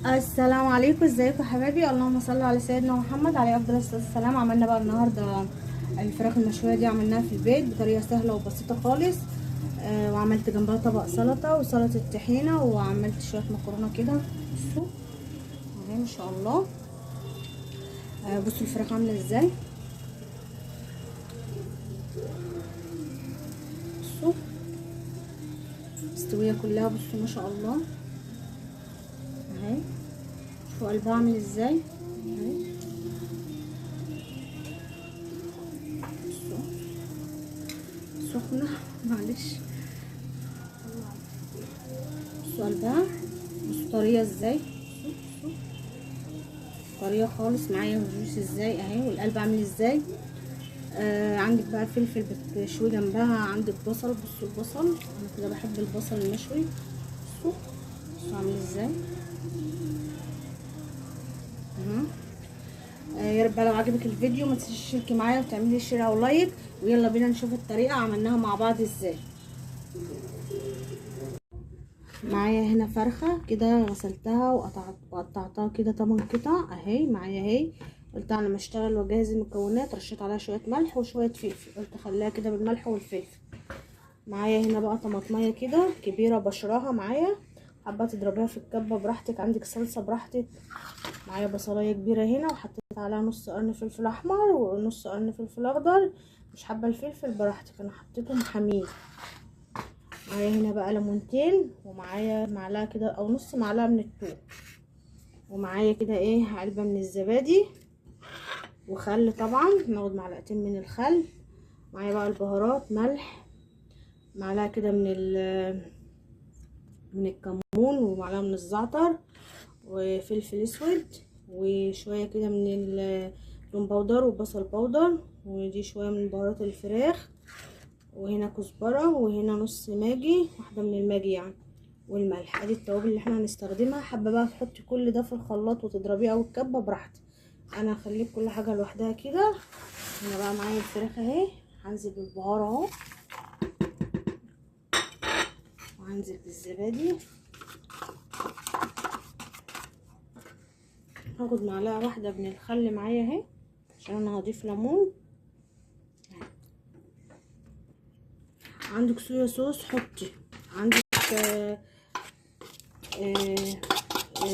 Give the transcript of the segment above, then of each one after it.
السلام عليكم، ازيكم يا حبايبي؟ اللهم صل على سيدنا محمد عليه افضل الصلاه والسلام. عملنا بقى النهارده الفراخ المشويه دي، عملناها في البيت بطريقه سهله وبسيطه خالص. وعملت جنبها طبق سلطه وسلطه طحينه، وعملت شويه مكرونه كده. بصوا اهي ما شاء الله. بصوا الفراخ عامله ازاي. بصوا مستويه كلها، بصوا ما شاء الله اهي. شوفوا قلبها عامل ازاي اهي. بصوا سخنه معلش. بصوا قلبها، بصوا طريه ازاي، طريه خالص معايا وجوس ازاي اهي. والقلب عامل ازاي. عندك بقى فلفل بتشوي جنبها، عندك بصل. بصوا البصل، انا كده بحب البصل المشوي. بصوا بصوا عامل ازاي. يا رب لو عجبك الفيديو ما تنسيش تشتركي معايا وتعملي شير او لايك. ويلا بينا نشوف الطريقه عملناها مع بعض ازاي. معايا هنا فرخه كده غسلتها وقطعتها كده 8 قطع اهي. معايا اهي. قلت انا لما اشتغل واجهز المكونات، رشيت عليها شويه ملح وشويه فلفل، قلت اخليها كده بالملح والفلفل. معايا هنا بقى طماطميه كده كبيره بشراها معايا، حابه تضربيها في الكبه براحتك، عندك صلصه براحتك. معايا بصلايه كبيره هنا، وحطيت عليها نص قرن فلفل احمر ونص قرن فلفل اخضر. مش حابه الفلفل براحتك، انا حطيتهم حامين. معايا هنا بقى ليمونتين، ومعايا معلقه كده او نص معلقه من الثوم، ومعايا كده ايه علبه من الزبادي، وخل طبعا ناخد معلقتين من الخل. معايا بقى البهارات، ملح، معلقه كده من الكمون، ومعلقه من الزعتر، وفلفل اسود، وشويه كده من اللون باودر وبصل باودر، ودي شويه من بهارات الفراخ، وهنا كزبره، وهنا نص ماجي، واحده من الماجي يعني، والملح. ادي التوابل اللي احنا هنستخدمها. حابه بقى تحطي كل ده في الخلاط وتضربيه او الكبه براحتك، انا هخليك كل حاجه لوحدها كده. هنا بقى معايا الفراخ اهي، هنزل بالبهار اهو، وهنزل بالزبادي. هاخد معلقه واحده من الخل معايا اهي، عشان انا هضيف ليمون. عندك صويا صوص حطي، عندك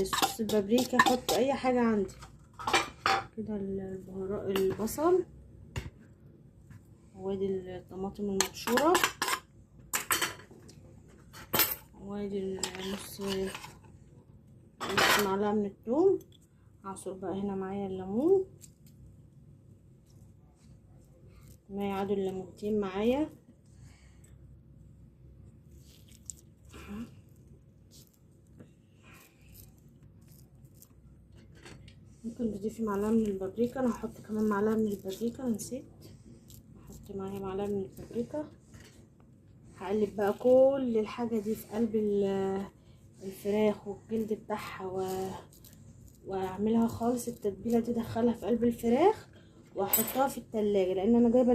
صوص البابريكا حطي، اي حاجه عندي كده. البهارات، البصل، وادي الطماطم المبشوره، وادي نص معلقه من الثوم. هعصر بقى هنا معايا الليمون، ما يعادل الليمونتين معايا. ممكن تضيفي معلقه من البابريكا، انا هحط كمان معلقه من البابريكا، نسيت احط معايا معلقه من البابريكا. هقلب بقى كل الحاجه دي في قلب الفراخ والجلد بتاعها واعملها خالص. التتبيله دي ادخلها في قلب الفراخ واحطها في التلاجة، لان انا جايبه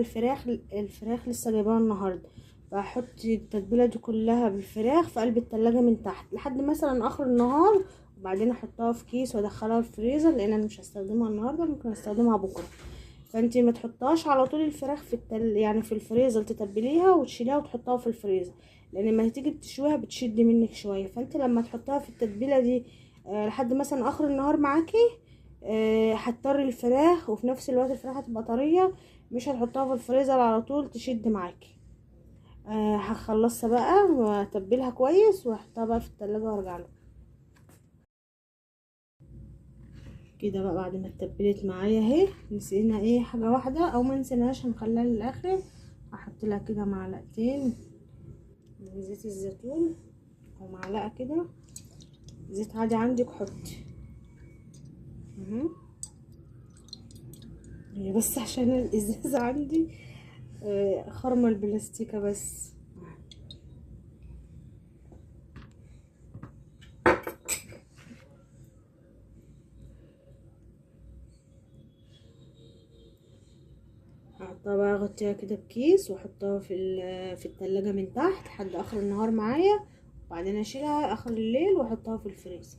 الفراخ لسه جايباها النهارده. فهحط التتبيله دي كلها بالفراخ في قلب التلاجة من تحت لحد مثلا اخر النهار، وبعدين احطها في كيس وادخلها الفريزر، لان انا مش هستخدمها النهارده، ممكن استخدمها بكره. فانتي ما تحطهاش على طول الفراخ يعني في الفريزر، تتبليها وتشيليها وتحطها في الفريزر، لان لما تيجي تشويها بتشد منك شويه. فانت لما تحطها في التتبيله دي لحد مثلا اخر النهار معاكي، هتطري الفراخ، وفي نفس الوقت الفراخ هتبقى طريه، مش هتحطها في الفريزر على طول تشد معاكي. هخلصها بقى واتبلها كويس واحطها بقى في التلاجة وارجع لكم كده. بقى بعد ما اتبلت معايا اهي، نسينا ايه حاجه واحده او ما نسيناش، هنخليها للاخر. هحط لها كده معلقتين من زيت الزيتون، او معلقه كده زيت عادي عندك حطي. هي بس عشان الازازه عندي خرمه البلاستيكه بس. هحطها بقى، اغطيها كده بكيس واحطها في التلاجة من تحت لحد اخر النهار معايا، وبعدين اشيلها اخر الليل واحطها في الفريزر.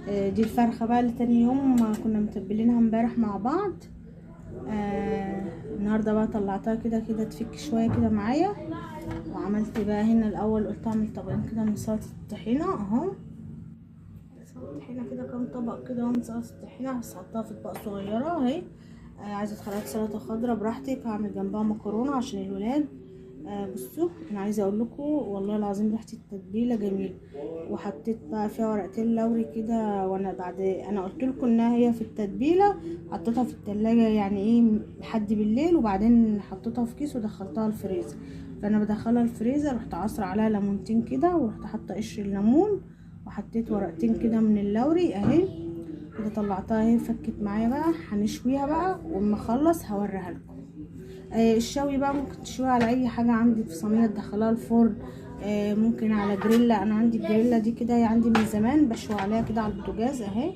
دي الفرخة بقى اللي تاني يوم كنا متبلينها امبارح مع بعض. النهاردة بقى طلعتها كده تفك شوية كده معايا. وعملت بقى هنا الاول قلت اعمل طبقين كده من سلطة الطحينة اهو. سلطة الطحينة كده كام طبق كده من سلطة الطحينة، بس حطها في اطباق صغيرة اهي. عايزة تخليها سلطة خضرا براحتك، هعمل جنبها مكرونة عشان الولاد. بصوا انا عايزه اقول لكم والله العظيم ريحه التتبيله جميله. وحطيت بقى فيها ورقتين لوري كده، وانا بعد انا قلت لكم انها هي في التتبيله حطيتها في التلاجة يعني ايه لحد بالليل، وبعدين حطيتها في كيس ودخلتها الفريزر. فانا بدخلها الفريزر، رحت عصر عليها ليمونتين كده، ورحت حاطه قشر الليمون، وحطيت ورقتين كده من اللوري اهي كده. طلعتها اهي فكت معايا بقى. هنشويها بقى واما اخلص هوريها لكم. الشوي بقى ممكن تشوي على اي حاجه عندك في صينيه تدخلها الفرن. ممكن على جريلا، انا عندي الجريلا دي كده عندي من زمان، بشوي عليها كده على البوتاجاز اهي.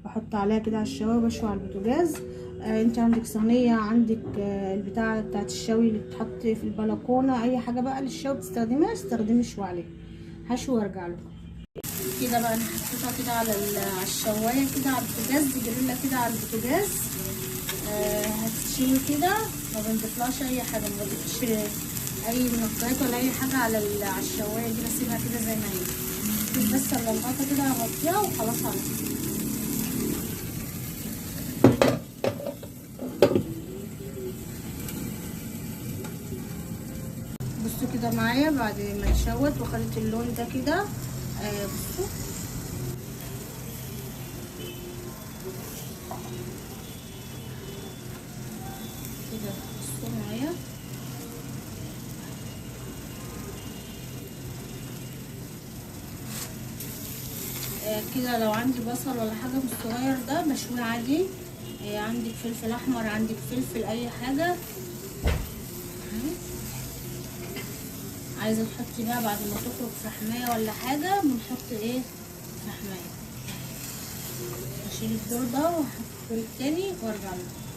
بحط عليها كده على الشوايه وبشوي على البوتاجاز. انت عندك صينيه، عندك البتاعه بتاعت الشوي اللي بتحط في البلكونه، اي حاجه بقى للشوي بتستخدمها استخدمي شوي عليها. هشوي وارجع لكم. كده بقى انا حطيتها كده على الشوايه كده على البوتاجاز، جريلا كده على البوتاجاز. هتشوي كده، ما بنضيفلهاش اي حاجه، ما بضيفش اي منكهات ولا اي حاجه على الشوايه دي، بسيبها كده زي ما هي بس الا الغطا كده هغطيها وخلاص على كده. بصوا كده معايا بعد ما اتشوت وخدت اللون ده كده. بصوا كده، بصوا معايا كده. لو عندي بصل ولا حاجه من الصغير ده مشوي عادي. عندك فلفل احمر، عندك فلفل، اي حاجه. عايزه تحطي بقى بعد ما تخرج فحمايه ولا حاجه بنحط ايه فحمايه. اشيل الدور ده واحط الدور التاني وارجع له.